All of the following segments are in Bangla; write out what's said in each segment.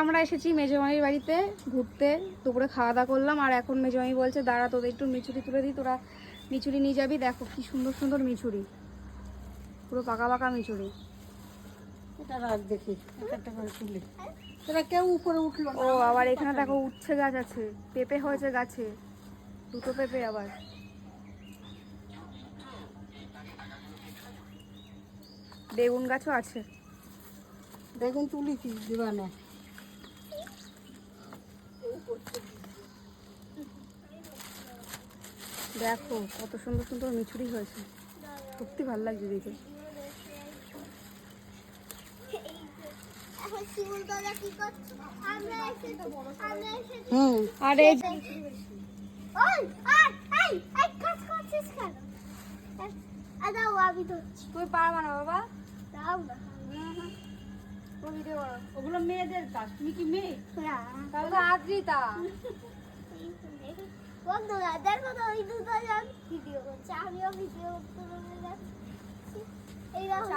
আমরা এসেছি মেজমামির বাড়িতে ঘুরতে, দুপুরে খাওয়া দাওয়া করলাম আর এখন মেজমামি বলছে দাঁড়া তোদের একটু মিছুরি তুলে দিই, তোরা মিছুরি নিয়ে যাবি। দেখো কি সুন্দর সুন্দর মিছুরি, পুরো পাকা পাকা মিছুরি। এটা রাখ দেখি একটা করে তুলে, তোরা কেউ উপরে উঠলো ও আবার এখানে দেখো উচ্ছে গাছ আছে, পেঁপে হয়েছে গাছে, দুটো পেঁপে, আবার বেগুন গাছও আছে। বেগুন তুলি কি দিবা না? দেখো কত সুন্দর সুন্দর মিছুরি হয়েছে, সত্যি ভালো লাগছে দেখে। আর এই তুই পারবা না বাবা, ওগুলো মেয়েদের কাজ, তুমি কি মেয়ে? তাহলে তো আদ্রিতা। বন্ধুরা দেখো তো ওই দুটো জন ভিডিও করছে, আমিও ভিডিও করতে যাচ্ছি।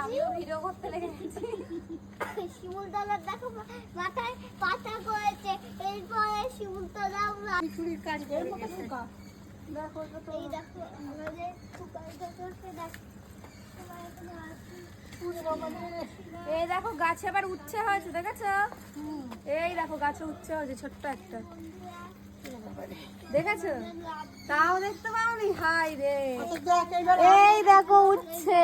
আমিও ভিডিও করতে লেগে গেছি। শিমুলতলার দেখো মাথায় পাতা করেছে, এরপরে শিমুলতলা চুরির কাজ করে মতো পোকা। দেখো এই দেখো আমাদের কুকারটা করতে দেখো। এই দেখো গাছে আবার উচ্ছে হয়েছে, দেখেছো? এই দেখো গাছে উচ্ছে হয়েছে ছোট্ট একটা, দেখেছো? তাও দেখতে পাওনি? হাই রে, এই দেখো উচ্ছে।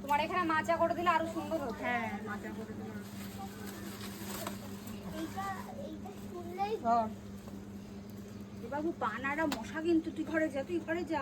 তোমার এখানে মাচা করে দিলে আরো সুন্দর হতো। হ্যাঁ মাচা করে দিলে। বাবু পানারা মশা কিন্তু, তুই ঘরে যা, তুই ঘরে যা।